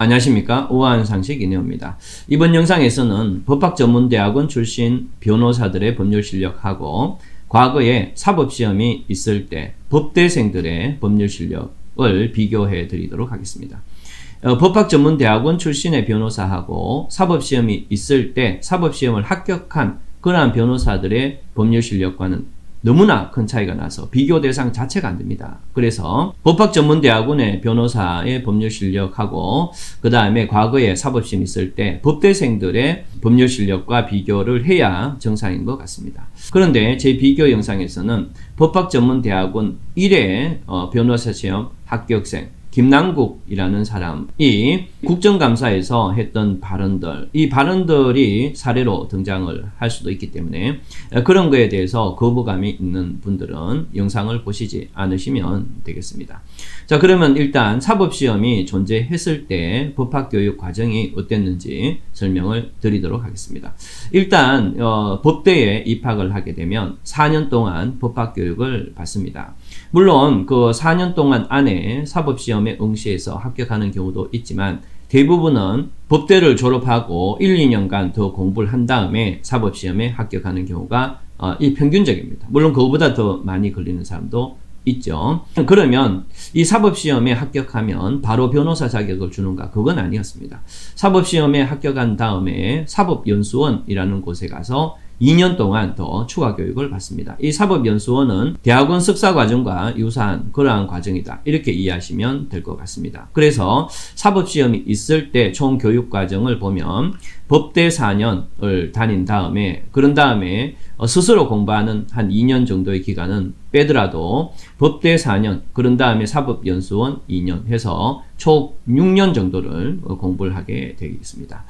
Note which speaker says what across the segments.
Speaker 1: 안녕하십니까. 우아한상식 이내호입니다. 이번 영상에서는 법학전문대학원 출신 변호사들의 법률 실력하고 과거에 사법시험이 있을 때 법대생들의 법률 실력을 비교해 드리도록 하겠습니다. 법학전문대학원 출신의 변호사하고 사법시험이 있을 때 사법시험을 합격한 그러한 변호사들의 법률 실력과는 너무나 큰 차이가 나서 비교 대상 자체가 안 됩니다. 그래서 법학전문대학원의 변호사의 법률 실력하고 그 다음에 과거에 사법시험 있을 때 법대생들의 법률 실력과 비교를 해야 정상인 것 같습니다. 그런데 제 비교 영상에서는 법학전문대학원 1회 변호사 시험 합격생 김남국이라는 사람이 국정감사에서 했던 발언들, 이 발언들이 사례로 등장을 할 수도 있기 때문에 그런 거에 대해서 거부감이 있는 분들은 영상을 보시지 않으시면 되겠습니다. 자, 그러면 일단 사법시험이 존재했을 때 법학교육 과정이 어땠는지 설명을 드리도록 하겠습니다. 일단 법대에 입학을 하게 되면 4년 동안 법학교육을 받습니다. 물론 그 4년 동안 안에 사법시험에 응시해서 합격하는 경우도 있지만 대부분은 법대를 졸업하고 1, 2년간 더 공부를 한 다음에 사법시험에 합격하는 경우가 평균적입니다. 물론 그거보다 더 많이 걸리는 사람도 있죠. 그러면 이 사법시험에 합격하면 바로 변호사 자격을 주는가? 그건 아니었습니다. 사법시험에 합격한 다음에 사법연수원이라는 곳에 가서 2년 동안 더 추가 교육을 받습니다. 이 사법연수원은 대학원 석사과정과 유사한 그러한 과정이다. 이렇게 이해하시면 될 것 같습니다. 그래서 사법시험이 있을 때 총 교육과정을 보면 법대 4년을 다닌 다음에 그런 다음에 스스로 공부하는 한 2년 정도의 기간은 빼더라도 법대 4년 그런 다음에 사법연수원 2년 해서 총 6년 정도를 공부를 하게 되겠습니다.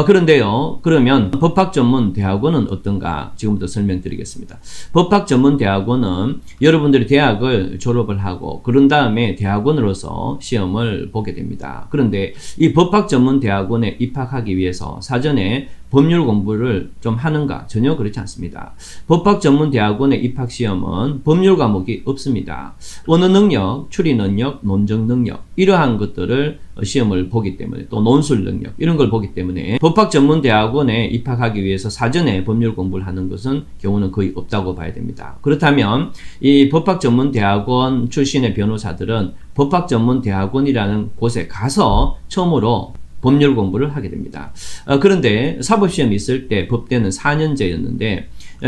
Speaker 1: 그런데요, 그러면 법학전문대학원은 어떤가 지금부터 설명드리겠습니다. 법학전문대학원은 여러분들이 대학을 졸업을 하고 그런 다음에 대학원으로서 시험을 보게 됩니다. 그런데 이 법학전문대학원에 입학하기 위해서 사전에 법률 공부를 좀 하는가? 전혀 그렇지 않습니다. 법학전문대학원의 입학시험은 법률 과목이 없습니다. 언어 능력, 추리 능력, 논정 능력 이러한 것들을 시험을 보기 때문에 또 논술 능력 이런 걸 보기 때문에 법학전문대학원에 입학하기 위해서 사전에 법률 공부를 하는 것은 경우는 거의 없다고 봐야 됩니다. 그렇다면 이 법학전문대학원 출신의 변호사들은 법학전문대학원이라는 곳에 가서 처음으로 법률 공부를 하게 됩니다. 그런데 사법시험이 있을 때 법대는 4년제였는데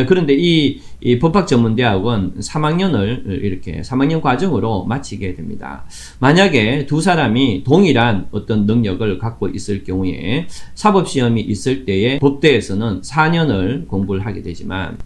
Speaker 1: 그런데 이 법학전문대학원 3학년을 이렇게 3학년 과정으로 마치게 됩니다. 만약에 두 사람이 동일한 어떤 능력을 갖고 있을 경우에 사법시험이 있을 때에 법대에서는 4년을 공부를 하게 되지만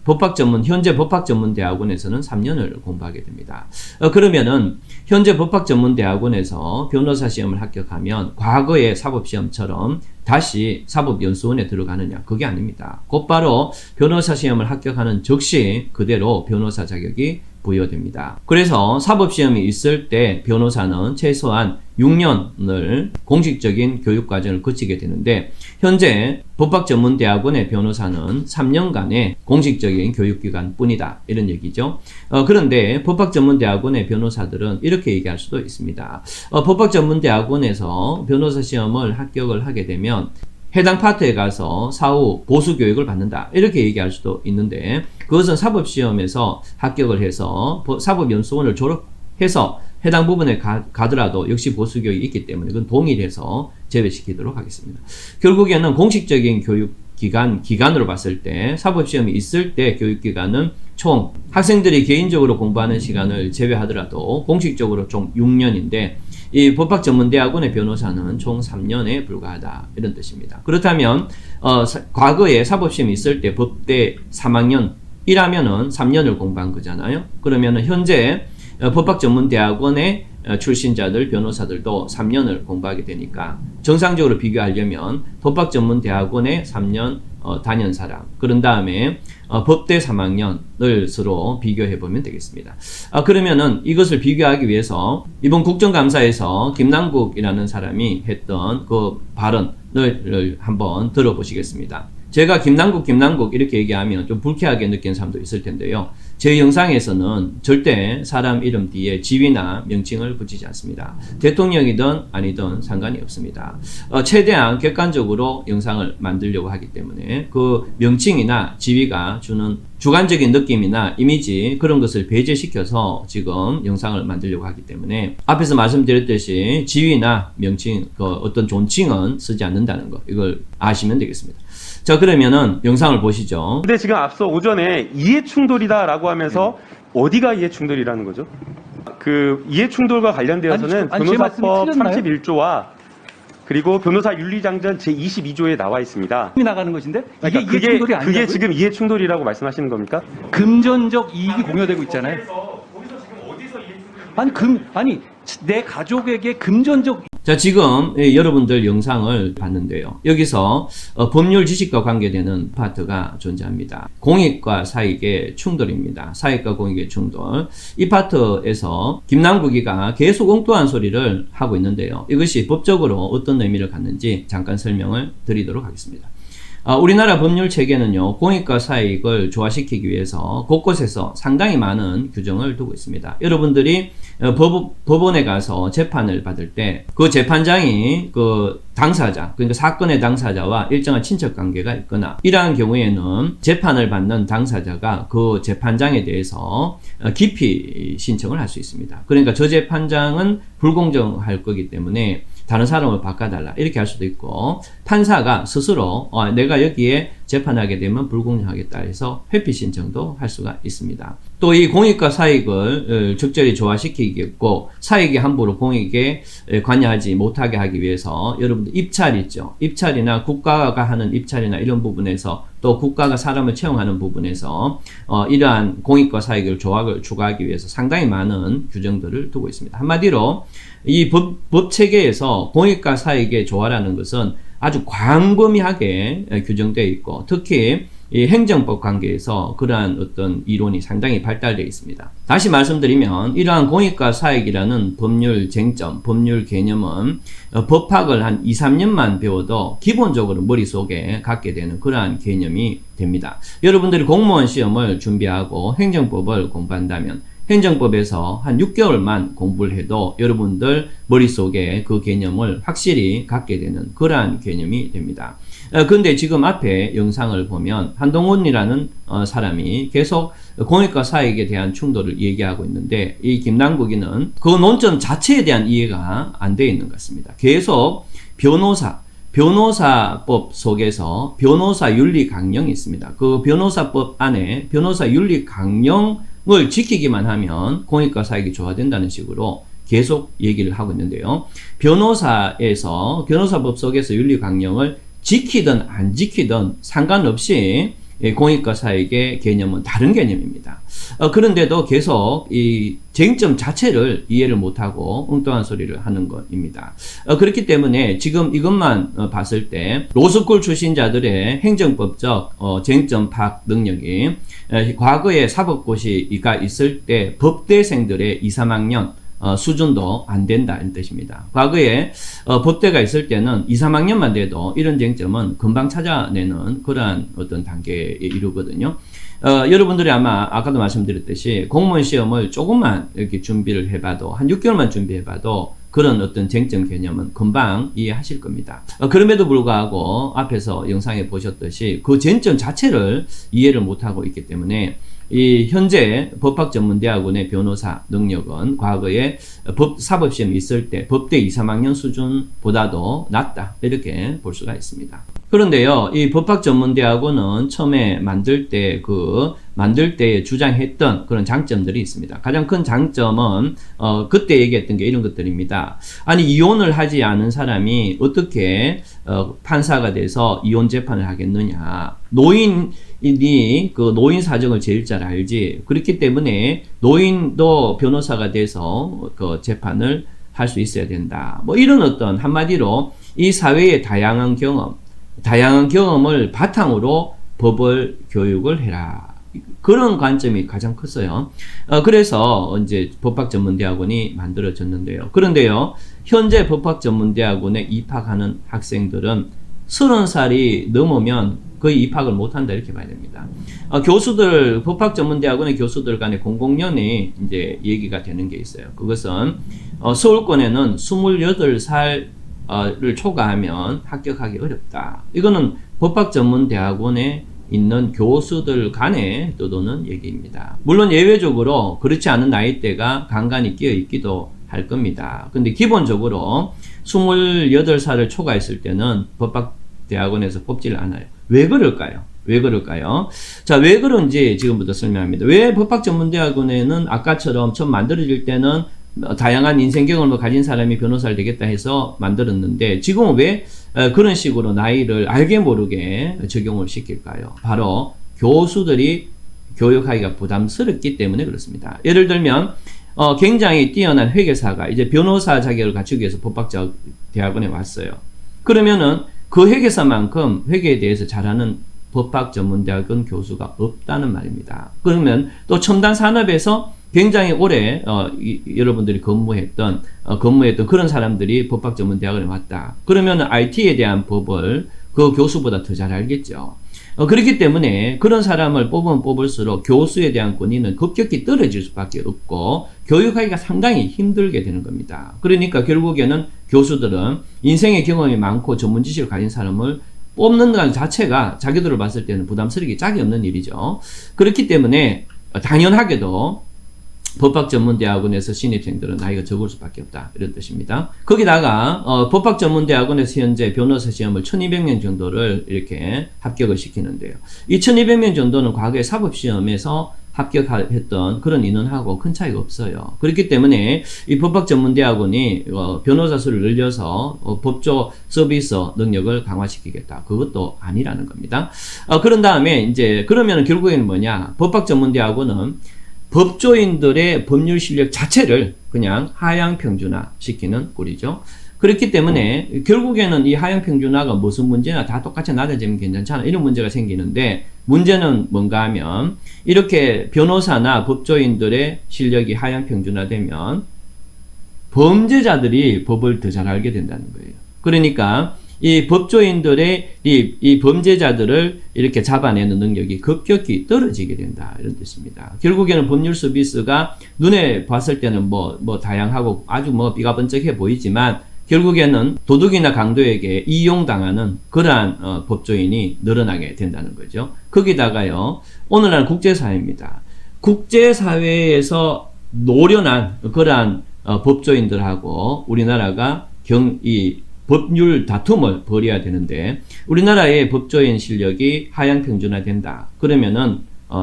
Speaker 1: 현재 법학전문대학원에서는 3년을 공부하게 됩니다. 그러면은 현재 법학전문대학원에서 변호사 시험을 합격하면 과거의 사법시험처럼 다시 사법연수원에 들어가느냐? 그게 아닙니다. 곧바로 변호사 시험을 합격하는 즉시 그대로 변호사 자격이 부여됩니다. 그래서 사법시험이 있을 때 변호사는 최소한 6년을 공식적인 교육과정을 거치게 되는데 현재 법학전문대학원의 변호사는 3년간의 공식적인 교육기간 뿐이다. 이런 얘기죠. 그런데 법학전문대학원의 변호사들은 이렇게 얘기할 수도 있습니다. 법학전문대학원에서 변호사 시험을 합격을 하게 되면 해당 파트에 가서 사후 보수교육을 받는다. 이렇게 얘기할 수도 있는데 그것은 사법시험에서 합격을 해서 사법연수원을 졸업해서 해당 부분에 가더라도 역시 보수교육이 있기 때문에 그건 동일해서 제외시키도록 하겠습니다. 결국에는 공식적인 기간으로 봤을 때 사법시험이 있을 때 교육기간은 총 학생들이 개인적으로 공부하는 시간을 제외하더라도 공식적으로 총 6년인데 이 법학전문대학원의 변호사는 총 3년에 불과하다. 이런 뜻입니다. 그렇다면 과거에 사법시험이 있을 때 법대 3학년 1하면은 3년을 공부한 거잖아요. 그러면은 현재 법학전문대학원의 출신자들, 변호사들도 3년을 공부하게 되니까 정상적으로 비교하려면 법학전문대학원의 3년 다년 사람, 그런 다음에 법대 3학년을 서로 비교해 보면 되겠습니다. 그러면은 이것을 비교하기 위해서 이번 국정감사에서 김남국이라는 사람이 했던 그 발언을 한번 들어보시겠습니다. 제가 김남국 이렇게 얘기하면 좀 불쾌하게 느끼는 사람도 있을 텐데요. 제 영상에서는 절대 사람 이름 뒤에 지위나 명칭을 붙이지 않습니다. 대통령이든 아니든 상관이 없습니다. 최대한 객관적으로 영상을 만들려고 하기 때문에 그 명칭이나 지위가 주는 주관적인 느낌이나 이미지 그런 것을 배제시켜서 지금 영상을 만들려고 하기 때문에 앞에서 말씀드렸듯이 지위나 명칭, 어떤 존칭은 쓰지 않는다는 거, 이걸 아시면 되겠습니다. 자, 그러면은 영상을 보시죠.
Speaker 2: 근데 지금 앞서 오전에 이해충돌이다라고 하면서 어디가 이해충돌이라는 거죠? 그 이해충돌과 관련되어서는 변호사법 31조와 그리고 변호사 윤리장전 제22조에 나와 있습니다.
Speaker 3: 나가는 것인데 이게
Speaker 2: 그러니까
Speaker 3: 이해충돌이 아니라고요?
Speaker 2: 그게 지금 이해충돌이라고 말씀하시는 겁니까?
Speaker 3: 금전적 이익이 공여되고 있잖아요. 아니 내 가족에게 금전적
Speaker 1: 자, 지금 여러분들 영상을 봤는데요. 여기서 법률 지식과 관계되는 파트가 존재합니다. 공익과 사익의 충돌입니다. 사익과 공익의 충돌. 이 파트에서 김남국이가 계속 엉뚱한 소리를 하고 있는데요. 이것이 법적으로 어떤 의미를 갖는지 잠깐 설명을 드리도록 하겠습니다. 우리나라 법률 체계는요, 공익과 사익을 조화시키기 위해서 곳곳에서 상당히 많은 규정을 두고 있습니다. 여러분들이 법원에 가서 재판을 받을 때 그 재판장이 그 당사자, 그러니까 사건의 당사자와 일정한 친척 관계가 있거나 이러한 경우에는 재판을 받는 당사자가 그 재판장에 대해서 기피 신청을 할 수 있습니다. 그러니까 저 재판장은 불공정할 거기 때문에 다른 사람을 바꿔달라 이렇게 할 수도 있고, 판사가 스스로 내가 여기에 재판하게 되면 불공정하겠다 해서 회피 신청도 할 수가 있습니다. 또 이 공익과 사익을 적절히 조화시키겠고 사익이 함부로 공익에 관여하지 못하게 하기 위해서 여러분들 입찰 있죠. 입찰이나 국가가 하는 입찰이나 이런 부분에서 또 국가가 사람을 채용하는 부분에서 이러한 공익과 사익을 조화를 추구하기 위해서 상당히 많은 규정들을 두고 있습니다. 한마디로 이 법 체계에서 공익과 사익의 조화라는 것은 아주 광범위하게 규정되어 있고, 특히 이 행정법 관계에서 그러한 어떤 이론이 상당히 발달되어 있습니다. 다시 말씀드리면 이러한 공익과 사익이라는 법률 쟁점, 법률 개념은 법학을 한 2, 3년만 배워도 기본적으로 머릿속에 갖게 되는 그러한 개념이 됩니다. 여러분들이 공무원 시험을 준비하고 행정법을 공부한다면 행정법에서 한 6개월만 공부를 해도 여러분들 머릿속에 그 개념을 확실히 갖게 되는 그러한 개념이 됩니다. 근데 지금 앞에 영상을 보면 한동훈이라는 사람이 계속 공익과 사익에 대한 충돌을 얘기하고 있는데, 이 김남국이는 그 논점 자체에 대한 이해가 안 되어 있는 것 같습니다. 계속 변호사법 속에서 변호사 윤리 강령이 있습니다. 그 변호사법 안에 변호사 윤리 강령을 지키기만 하면 공익과 사익이 조화된다는 식으로 계속 얘기를 하고 있는데요. 변호사법 속에서 윤리 강령을 지키든 안 지키든 상관없이 공익과 사익의 개념은 다른 개념입니다. 그런데도 계속 이 쟁점 자체를 이해를 못하고 엉뚱한 소리를 하는 것입니다. 그렇기 때문에 지금 이것만 봤을 때 로스쿨 출신자들의 행정법적 쟁점 파악 능력이 과거에 사법고시가 있을 때 법대생들의 2, 3학년 수준도 안 된다는 뜻입니다. 과거에 법대가 있을 때는 2, 3학년만 돼도 이런 쟁점은 금방 찾아내는 그러한 어떤 단계에 이르거든요. 여러분들이 아마 아까도 말씀드렸듯이 공무원 시험을 조금만 이렇게 준비를 해봐도, 한 6개월만 준비해봐도 그런 어떤 쟁점 개념은 금방 이해하실 겁니다. 그럼에도 불구하고 앞에서 영상에 보셨듯이 그 쟁점 자체를 이해를 못하고 있기 때문에 이 현재 법학전문대학원의 변호사 능력은 과거에 사법시험이 있을 때 법대 2, 3학년 수준보다도 낮다, 이렇게 볼 수가 있습니다. 그런데요, 이 법학전문대학원은 처음에 만들 때에 주장했던 그런 장점들이 있습니다. 가장 큰 장점은 그때 얘기했던 게 이런 것들입니다. 아니, 이혼을 하지 않은 사람이 어떻게 판사가 돼서 이혼 재판을 하겠느냐. 노인이 그 노인 사정을 제일 잘 알지. 그렇기 때문에 노인도 변호사가 돼서 그 재판을 할 수 있어야 된다. 뭐 이런 어떤 한마디로 이 사회의 다양한 경험을 바탕으로 법을 교육을 해라. 그런 관점이 가장 컸어요. 그래서 이제 법학전문대학원이 만들어졌는데요. 그런데요, 현재 법학전문대학원에 입학하는 학생들은 30살이 넘으면 거의 입학을 못한다 이렇게 봐야 됩니다. 교수들 법학전문대학원의 교수들 간의 공공연히 이제 얘기가 되는 게 있어요. 그것은 서울권에는 28살을 초과하면 합격하기 어렵다. 이거는 법학전문대학원에 있는 교수들 간에 떠도는 얘기입니다. 물론 예외적으로 그렇지 않은 나이대가 간간히 끼어 있기도 할 겁니다. 근데 기본적으로 28살을 초과했을 때는 법학대학원에서 뽑지를 않아요. 왜 그럴까요? 왜 그럴까요? 자, 왜 그런지 지금부터 설명합니다. 왜 법학전문대학원에는 아까처럼 처음 만들어질 때는 다양한 인생 경험을 가진 사람이 변호사를 되겠다 해서 만들었는데 지금은 왜 그런 식으로 나이를 알게 모르게 적용을 시킬까요? 바로 교수들이 교육하기가 부담스럽기 때문에 그렇습니다. 예를 들면 굉장히 뛰어난 회계사가 이제 변호사 자격을 갖추기 위해서 법학대학원에 왔어요. 그러면은 그 회계사만큼 회계에 대해서 잘하는 법학전문대학원 교수가 없다는 말입니다. 그러면 또 첨단 산업에서 굉장히 오래 여러분들이 근무했던 그런 사람들이 법학전문대학원에 왔다. 그러면 IT에 대한 법을 그 교수보다 더 잘 알겠죠. 그렇기 때문에 그런 사람을 뽑으면 뽑을수록 교수에 대한 권위는 급격히 떨어질 수밖에 없고 교육하기가 상당히 힘들게 되는 겁니다. 그러니까 결국에는 교수들은 인생의 경험이 많고 전문 지식을 가진 사람을 뽑는 것 자체가 자기들을 봤을 때는 부담스럽게 짝이 없는 일이죠. 그렇기 때문에 당연하게도 법학전문대학원에서 신입생들은 나이가 적을 수밖에 없다. 이런 뜻입니다. 거기다가 법학전문대학원에서 현재 변호사 시험을 1200명 정도를 이렇게 합격을 시키는데요. 이 1200명 정도는 과거에 사법시험에서 합격했던 그런 인원하고 큰 차이가 없어요. 그렇기 때문에 이 법학전문대학원이 변호사 수를 늘려서 법조 서비스 능력을 강화시키겠다. 그것도 아니라는 겁니다. 그런 다음에 이제 그러면 결국에는 뭐냐? 법학전문대학원은 법조인들의 법률 실력 자체를 그냥 하향 평준화 시키는 꼴이죠. 그렇기 때문에 결국에는 이 하향 평준화가 무슨 문제나 다 똑같이 낮아지면 괜찮잖아. 이런 문제가 생기는데 문제는 뭔가 하면 이렇게 변호사나 법조인들의 실력이 하향 평준화되면 범죄자들이 법을 더 잘 알게 된다는 거예요. 그러니까 이 법조인들의 이 범죄자들을 이렇게 잡아내는 능력이 급격히 떨어지게 된다. 이런 뜻입니다. 결국에는 법률 서비스가 눈에 봤을 때는 뭐 다양하고 아주 삐까번쩍해 보이지만 결국에는 도둑이나 강도에게 이용당하는 그러한 법조인이 늘어나게 된다는 거죠. 거기다가요, 오늘날 국제사회입니다. 국제사회에서 노련한 그러한 법조인들하고 우리나라가 이 법률 다툼을 벌여야 되는데 우리나라의 법조인 실력이 하향 평준화된다. 그러면은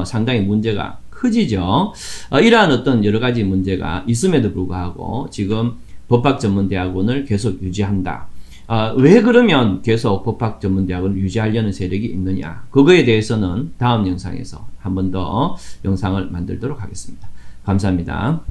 Speaker 1: 상당히 문제가 커지죠. 이러한 어떤 여러 가지 문제가 있음에도 불구하고 지금 법학전문대학원을 계속 유지한다. 왜 그러면 계속 법학전문대학원을 유지하려는 세력이 있느냐? 그거에 대해서는 다음 영상에서 한 번 더 영상을 만들도록 하겠습니다. 감사합니다.